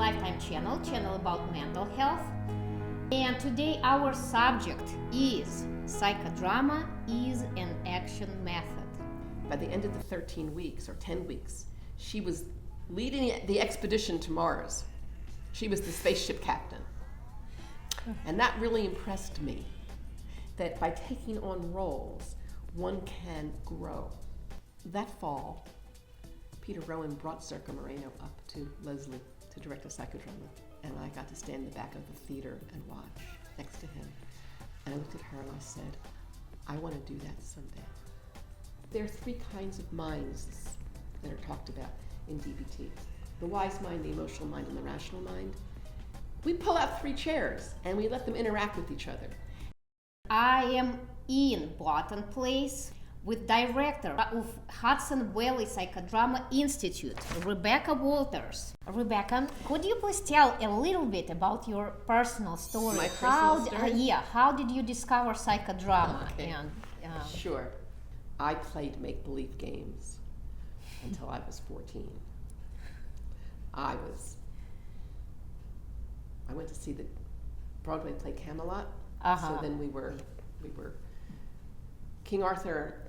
Lifetime channel about mental health. And today our subject is Psychodrama is an action method. By the end of the 13 weeks or 10 weeks, she was leading the expedition to Mars. She was the spaceship captain. And that really impressed me, that by taking on roles, one can grow. That fall, Peter Rowan brought J.l.Moreno up to Leslie to direct a psychodrama, and I got to stand in the back of the theater and watch next to him. And I looked at her and I said, I want to do that someday. There are three kinds of minds that are talked about in DBT. The wise mind, the emotional mind, and the rational mind. We pull out three chairs and we let them interact with each other. I am in Boston Place with director of Hudson Valley Psychodrama Institute, Rebecca Walters. Rebecca, could you please tell a little bit about your personal story? My personal story? How did you discover psychodrama? Okay. Sure. I played make-believe games until I was 14. I went to see the Broadway play Camelot. So then we were King Arthur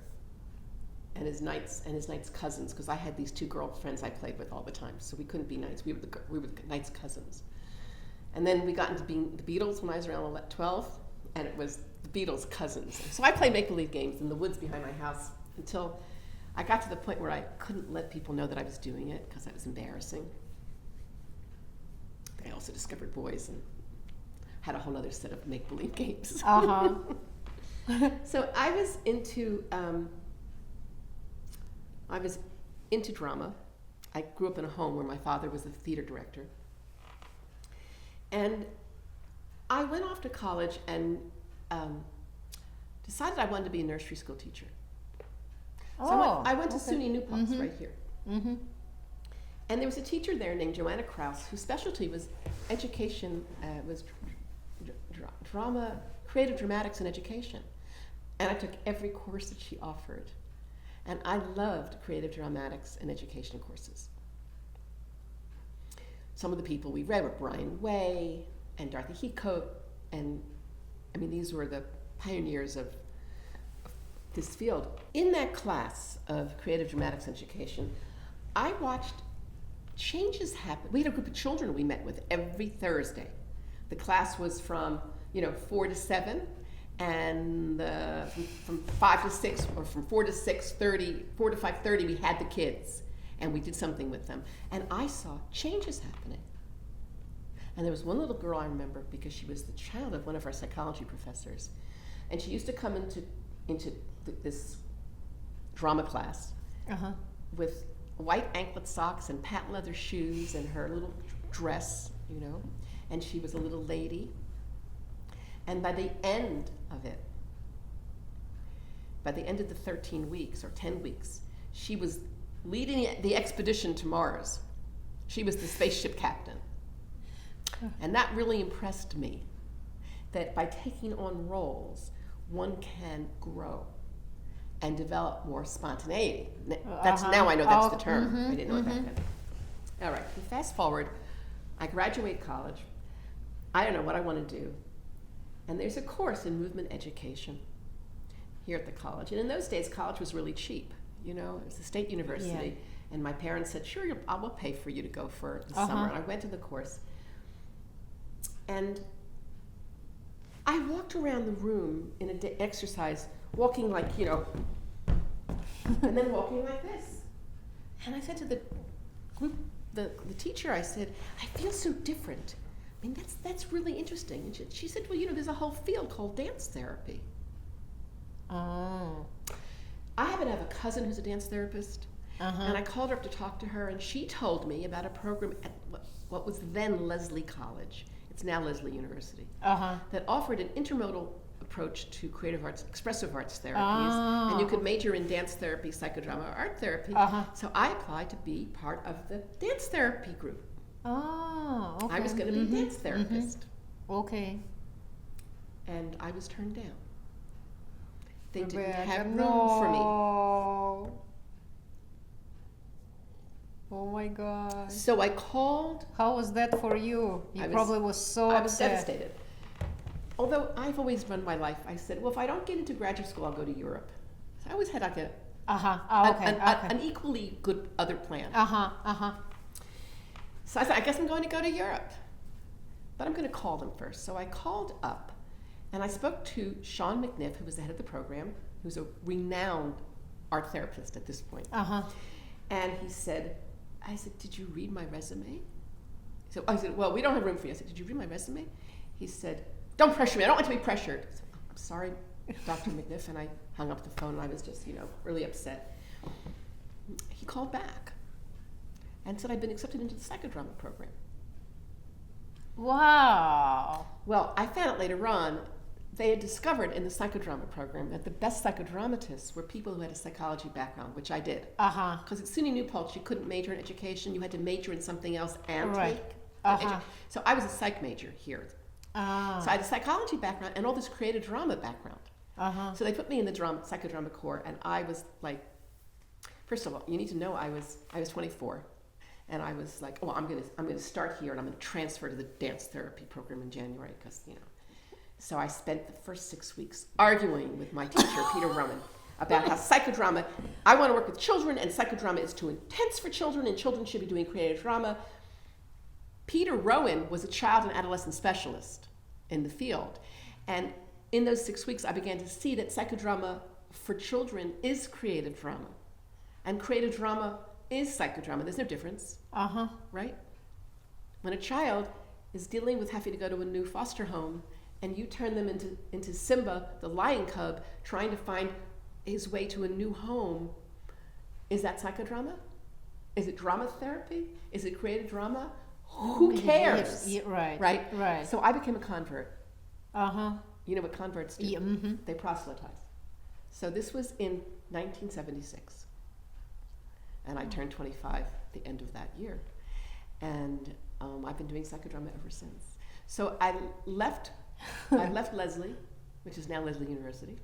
and his knights cousins, because I had these two girlfriends I played with all the time, so we couldn't be knights. We were the knights' cousins. And then we got into being the Beatles when I was around 12, and it was the Beatles' cousins. So I played make-believe games in the woods behind my house until I got to the point where I couldn't let people know that I was doing it because that was embarrassing. I also discovered boys and had a whole other set of make-believe games. So I was into drama. I grew up in a home where my father was a theater director. And I went off to college and decided I wanted to be a nursery school teacher. So I went to SUNY New Paltz right here. Mm-hmm. And there was a teacher there named Joanna Krause, whose specialty was education, was drama, creative dramatics and education. And I took every course that she offered. And I loved creative dramatics and education courses. Some of the people we read were Brian Way and Dorothy Heathcote, and I mean, these were the pioneers of this field. In that class of creative dramatics and education, I watched changes happen. We had a group of children we met with every Thursday. The class was from 4 to 7, and from 5 to 6, or from 4 to 6:30, 4 to 5:30, we had the kids, and we did something with them. And I saw changes happening. And there was one little girl I remember, because she was the child of one of our psychology professors, and she used to come into this drama class with white anklet socks and patent leather shoes and her little dress, and she was a little lady. And by the end of the 13 weeks or 10 weeks, she was leading the expedition to Mars. She was the spaceship captain. And that really impressed me, that by taking on roles, one can grow and develop more spontaneity. Now I know that's the term. I didn't know it back then. All right, so fast forward, I graduate college. I don't know what I want to do. And there's a course in movement education here at the college. And in those days, college was really cheap. It was a state university. Yeah. And my parents said, sure, I will pay for you to go for the summer. And I went to the course. And I walked around the room in an exercise, walking like, and then walking like this. And I said to the group, the teacher, I said, I feel so different. I mean, that's really interesting. And she said, well, there's a whole field called dance therapy. Oh. I happen to have a cousin who's a dance therapist. And I called her up to talk to her, and she told me about a program at what was then Leslie College. It's now Leslie University. That offered an intermodal approach to creative arts, expressive arts therapies, and you could major in dance therapy, psychodrama, or art therapy. So I applied to be part of the dance therapy group. Oh, okay. I was going to be a dance therapist. Okay. And I was turned down. They didn't have room for me. Oh my God. So I called. How was that for you? You probably was so I was upset. devastated. Although I've always run my life, I said, well, if I don't get into graduate school, I'll go to Europe. So I always had like an equally good other plan. So I said, I guess I'm going to go to Europe. But I'm going to call them first. So I called up, and I spoke to Sean McNiff, who was the head of the program, who's a renowned art therapist at this point. And he said, I said, did you read my resume? So I said, well, we don't have room for you. I said, did you read my resume? He said, don't pressure me. I don't want to be pressured. I said, I'm sorry, Dr. McNiff. And I hung up the phone, and I was just, really upset. He called back and said I'd been accepted into the Psychodrama program. Wow. Well, I found out later on, they had discovered in the Psychodrama program that the best psychodramatists were people who had a psychology background, which I did. Because at SUNY New Paltz, you couldn't major in education. You had to major in something else and take. So I was a psych major here. So I had a psychology background and all this creative drama background. So they put me in the psychodrama core, and I was like, first of all, you need to know I was 24. And I was like, oh, I'm gonna start here, and I'm gonna transfer to the dance therapy program in January, because So I spent the first 6 weeks arguing with my teacher, Peter Rowan, about how psychodrama. I want to work with children, and psychodrama is too intense for children, and children should be doing creative drama. Peter Rowan was a child and adolescent specialist in the field, and in those 6 weeks, I began to see that psychodrama for children is creative drama, and creative drama is psychodrama. There's no difference, right? When a child is dealing with having to go to a new foster home, and you turn them into Simba, the lion cub, trying to find his way to a new home, is that psychodrama? Is it drama therapy? Is it creative drama? Who cares? Yes, right. So I became a convert. You know what converts do? Yeah, They proselytize. So this was in 1976. And I turned 25 at the end of that year. And I've been doing psychodrama ever since. So I left Lesley, which is now Lesley University,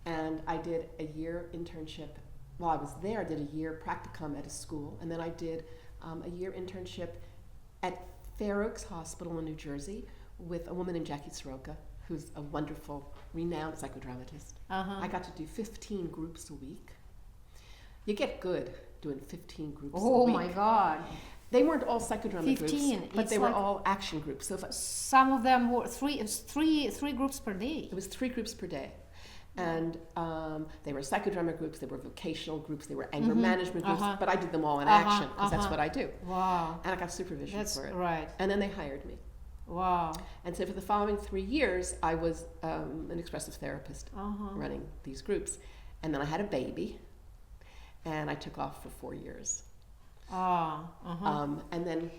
and I did a year internship. While I was there, I did a year practicum at a school, and then I did a year internship at Fair Oaks Hospital in New Jersey with a woman named Jackie Soroka, who's a wonderful, renowned psychodramatist. I got to do 15 groups a week. You get good doing 15 groups a week. Oh my God. They weren't all psychodrama groups, but they were all action groups. So some of them were three groups per day. It was 3 groups per day. And they were psychodrama groups, they were vocational groups, they were anger management groups, but I did them all in action, because that's what I do. Wow. And I got supervision for it. Right. And then they hired me. Wow. And so for the following 3 years, I was an expressive therapist running these groups. And then I had a baby, and I took off for 4 years. And then,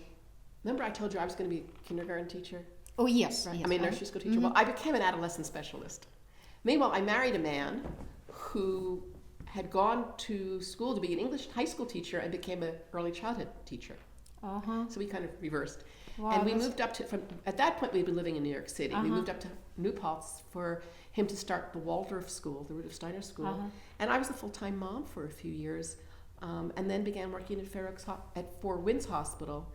remember I told you I was going to be a kindergarten teacher? Oh, yes. Right? Yes. I mean, nursery school teacher. Well, I became an adolescent specialist. Meanwhile, I married a man who had gone to school to be an English high school teacher and became an early childhood teacher. So we kind of reversed. Wow, and we moved up to, at that point we'd been living in New York City. We moved up to New Paltz for him to start the Waldorf School, the Rudolf Steiner School. And I was a full-time mom for a few years, and then began working at Four Winds Hospital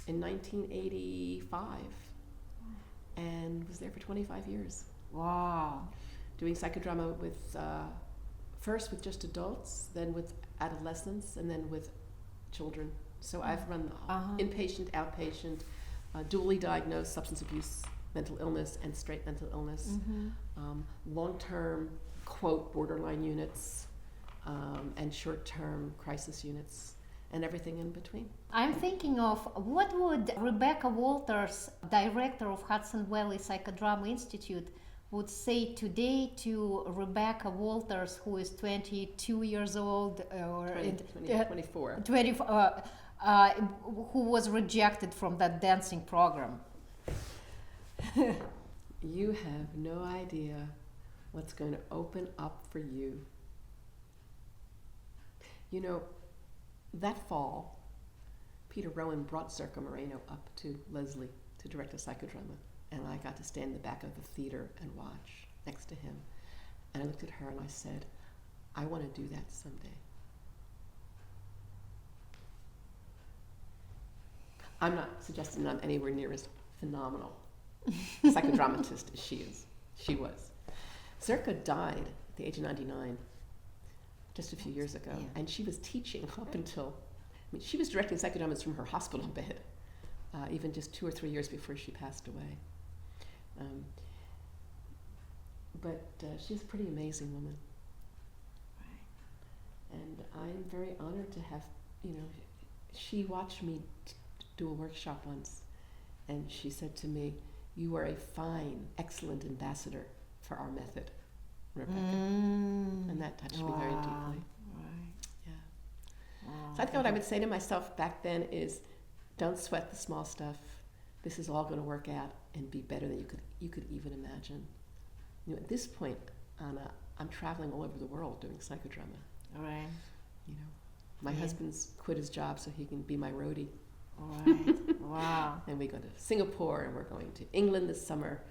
in 1985, and was there for 25 years. Wow. Doing psychodrama with, first with just adults, then with adolescents, and then with children. So I've run inpatient, outpatient, dually diagnosed substance abuse, mental illness, and straight mental illness, long-term, quote, borderline units, and short-term crisis units, and everything in between. I'm thinking of what would Rebecca Walters, director of Hudson Valley Psychodrama Institute, would say today to Rebecca Walters, who is 22 years old, or 24. Who was rejected from that dancing program. You have no idea what's going to open up for you. You know, that fall, Peter Rowan brought J.l.Moreno up to Lesley to direct a psychodrama, and I got to stand in the back of the theater and watch next to him. And I looked at her and I said, I want to do that someday. I'm not suggesting I'm anywhere near as phenomenal psychodramatist as she was. Zerka died at the age of 99, just a few years ago, and she was teaching up until, she was directing psychodramas from her hospital bed, even just 2 or 3 years before she passed away. But she's a pretty amazing woman. And I'm very honored to have, she watched me do a workshop once, and she said to me, "You are a fine, excellent ambassador for our method, Rebecca." And that touched me very deeply. Yeah. So I think what I would say to myself back then is, don't sweat the small stuff. This is all going to work out and be better than you could even imagine. At this point, Anna, I'm traveling all over the world doing psychodrama. All right. My husband's quit his job so he can be my roadie. All right. Wow. And we go to Singapore, and we're going to England this summer,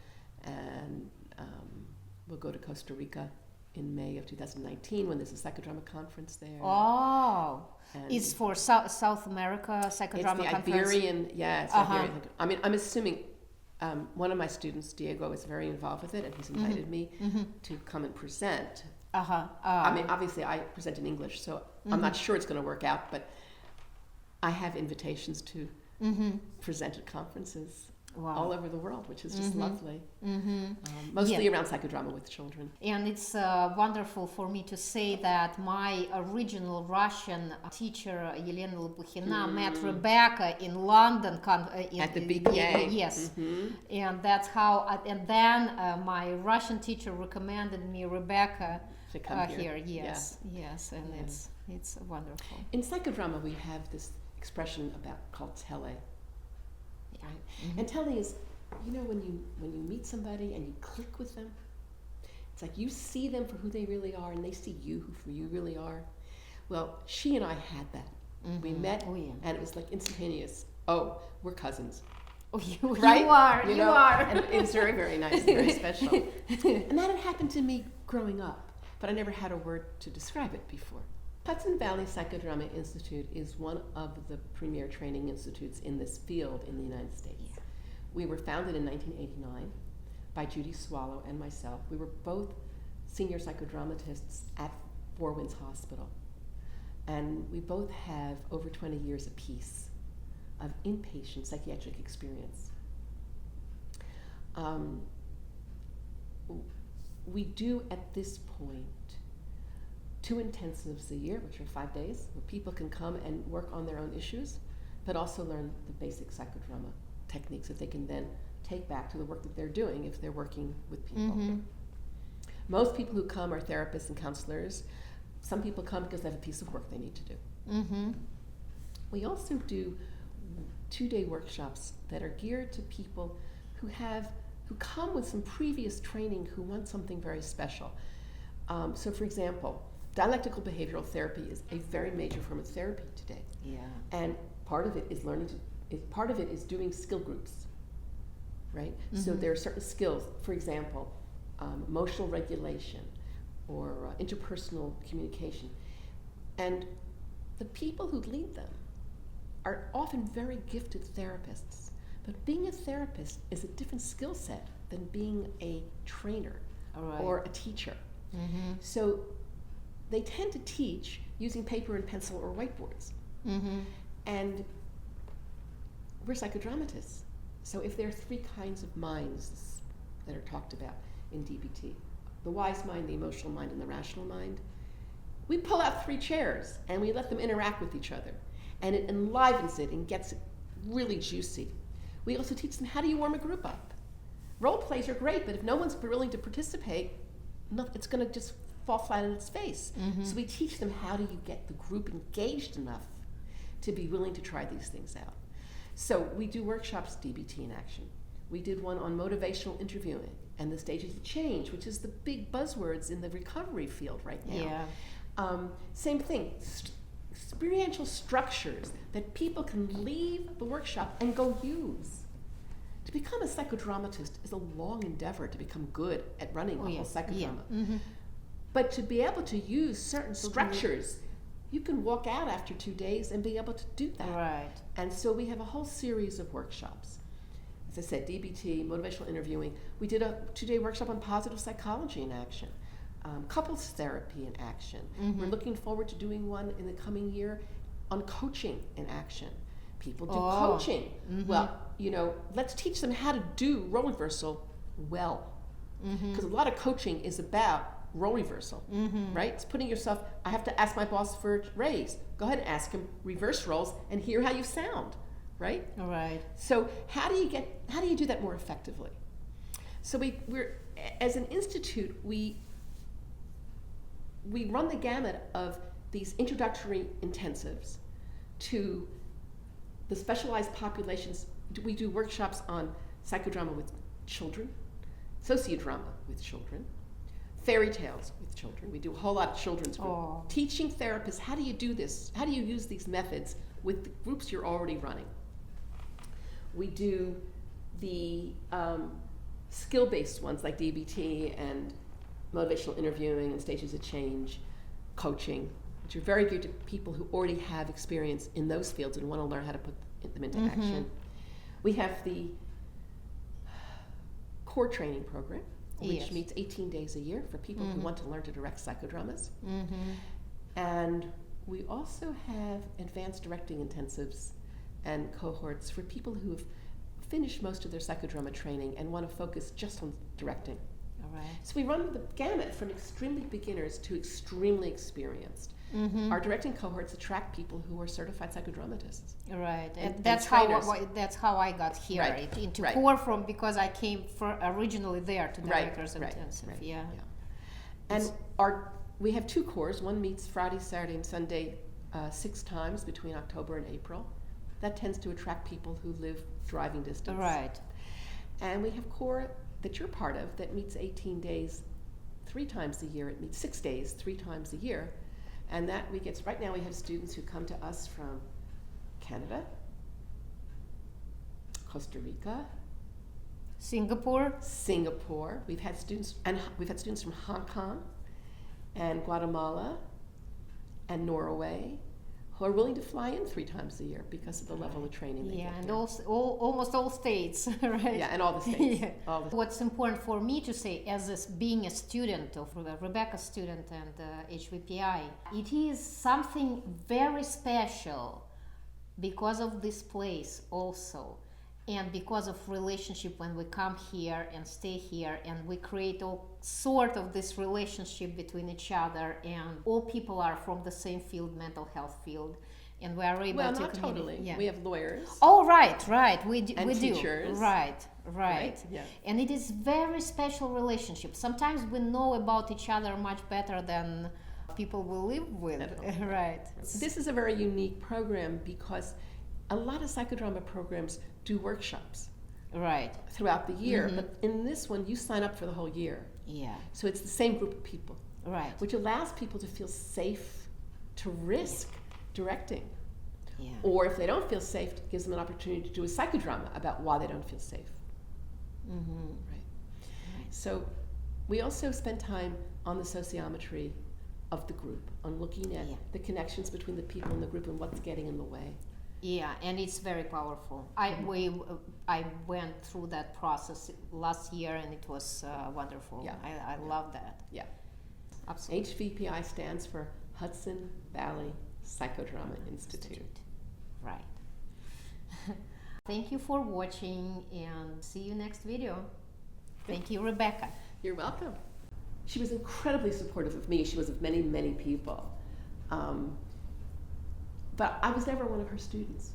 and we'll go to Costa Rica in May of 2019 when there's a psychodrama conference there. Oh, and it's for South America psychodrama conference. It's the Iberian, it's Iberian. I mean, I'm assuming one of my students, Diego, is very involved with it, and he's invited me to come and present. I mean, obviously, I present in English, so I'm not sure it's going to work out, but I have invitations to present at conferences all over the world, which is just lovely. Mostly around psychodrama with children. And it's wonderful for me to say that my original Russian teacher, Elena Lopukhina, met Rebecca in London at the BPA. Yes. And that's how, and then my Russian teacher recommended me Rebecca to come here. Yes, and it's wonderful. In psychodrama, we have this expression called tele. Right? And tele is, when you meet somebody and you click with them, it's like you see them for who they really are, and they see you for you really are. Well, she and I had that. We met, and it was like instantaneous. Oh, we're cousins. Oh, you right? You are. And it was very, very nice, very special. And that had happened to me growing up, but I never had a word to describe it before. Hudson Valley Psychodrama Institute is one of the premier training institutes in this field in the United States. Yeah. We were founded in 1989 by Judy Swallow and myself. We were both senior psychodramatists at Four Winds Hospital. And we both have over 20 years apiece of inpatient psychiatric experience. We do, at this point, 2 intensives a year, which are 5 days, where people can come and work on their own issues, but also learn the basic psychodrama techniques that they can then take back to the work that they're doing if they're working with people. Most people who come are therapists and counselors. Some people come because they have a piece of work they need to do. We also do 2-day workshops that are geared to people who come with some previous training who want something very special. So for example, dialectical behavioral therapy is a very major form of therapy today. Yeah. And part of it is part of it is doing skill groups, right? So there are certain skills, for example, emotional regulation or interpersonal communication. And the people who lead them are often very gifted therapists. But being a therapist is a different skill set than being a trainer or a teacher. So they tend to teach using paper and pencil or whiteboards. And we're psychodramatists. So if there are 3 kinds of minds that are talked about in DBT, the wise mind, the emotional mind, and the rational mind, we pull out 3 chairs and we let them interact with each other. And it enlivens it and gets it really juicy. We also teach them, how do you warm a group up? Role plays are great, but if no one's willing to participate, it's going to just fall flat on its face. So we teach them, how do you get the group engaged enough to be willing to try these things out? So we do workshops, DBT in action. We did one on motivational interviewing and the stages of change, which is the big buzzwords in the recovery field right now. Same thing, experiential structures that people can leave the workshop and go use. To become a psychodramatist is a long endeavor to become good at running a whole psychodrama. But to be able to use certain structures you can walk out after 2 days and be able to do that. Right. And so we have a whole series of workshops. As I said, DBT, motivational interviewing. We did a 2-day workshop on positive psychology in action, couples therapy in action. We're looking forward to doing one in the coming year on coaching in action. People do coaching. Well, you know, let's teach them how to do role reversal well. Because a lot of coaching is about role reversal, right? It's putting yourself, I have to ask my boss for a raise. Go ahead and ask him, reverse roles, and hear how you sound, right? All right. So how do you do that more effectively? So we're as an institute, we run the gamut of these introductory intensives to the specialized populations. We do workshops on psychodrama with children, sociodrama with children, fairy tales with children. We do a whole lot of children's group. Teaching therapists, how do you do this? How do you use these methods with the groups you're already running? We do the skill-based ones like DBT and motivational interviewing and stages of change, coaching, which are very geared to people who already have experience in those fields and want to learn how to put them into action. We have the core training program, which meets 18 days a year for people who want to learn to direct psychodramas. And we also have advanced directing intensives and cohorts for people who have finished most of their psychodrama training and want to focus just on directing. All right. So we run the gamut from extremely beginners to extremely experienced. Our directing cohorts attract people who are certified psychodramatists. Right, And that's how I got here into Right. core from, because I came originally there to directors intensive. Right. Yeah. And we have 2 cores. One meets Friday, Saturday, and Sunday 6 times between October and April. That tends to attract people who live driving distance. Right. And we have core that you're part of that meets 18 days 3 times a year. It meets 6 days 3 times a year. And that right now we have students who come to us from Canada, Costa Rica, Singapore. We've had students from Hong Kong and Guatemala and Norway who are willing to fly in 3 times a year because of the level of training they get And there. almost all states, right? Yeah, and all the states. What's important for me to say, as being a student of Rebecca's student and HVPI, it is something very special because of this place also, and because of relationship when we come here and stay here, and we create all sort of this relationship between each other, and all people are from the same field, mental health field, and we are able to not totally. Yeah. We have lawyers. Oh, right. We do. Teachers. Right. Yeah. And it is very special relationship. Sometimes we know about each other much better than people we live with. Right. This is a very unique program because a lot of psychodrama programs do workshops throughout the year, but in this one you sign up for the whole year. Yeah. So it's the same group of people. Right. Which allows people to feel safe to risk directing. Yeah. Or if they don't feel safe, it gives them an opportunity to do a psychodrama about why they don't feel safe. Right. So we also spend time on the sociometry of the group, on looking at the connections between the people in the group and what's getting in the way. Yeah, and it's very powerful. I went through that process last year, and it was wonderful. Yeah. I love that. Yeah. Absolutely. HVPI stands for Hudson Valley Psychodrama Institute. Right. Thank you for watching, and see you next video. Thank you, Rebecca. You're welcome. She was incredibly supportive of me. She was of many, many people. But I was never one of her students.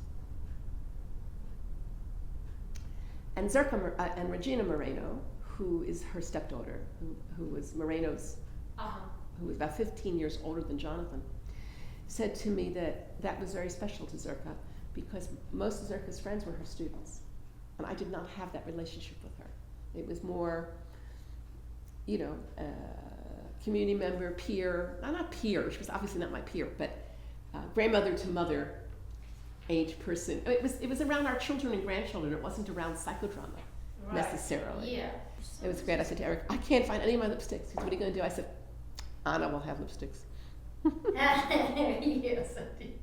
And and Regina Moreno, who is her stepdaughter, who was Moreno's, who was about 15 years older than Jonathan, said to me that was very special to Zerka because most of Zerka's friends were her students. And I did not have that relationship with her. It was more, community member, peer, not peer, she was obviously not my peer, but grandmother to mother age person. It was around our children and grandchildren. It wasn't around psychodrama necessarily. Yeah. It was great. I said to Eric, I can't find any of my lipsticks. He said, what are you going to do? I said, Anna will have lipsticks. Yes, I did.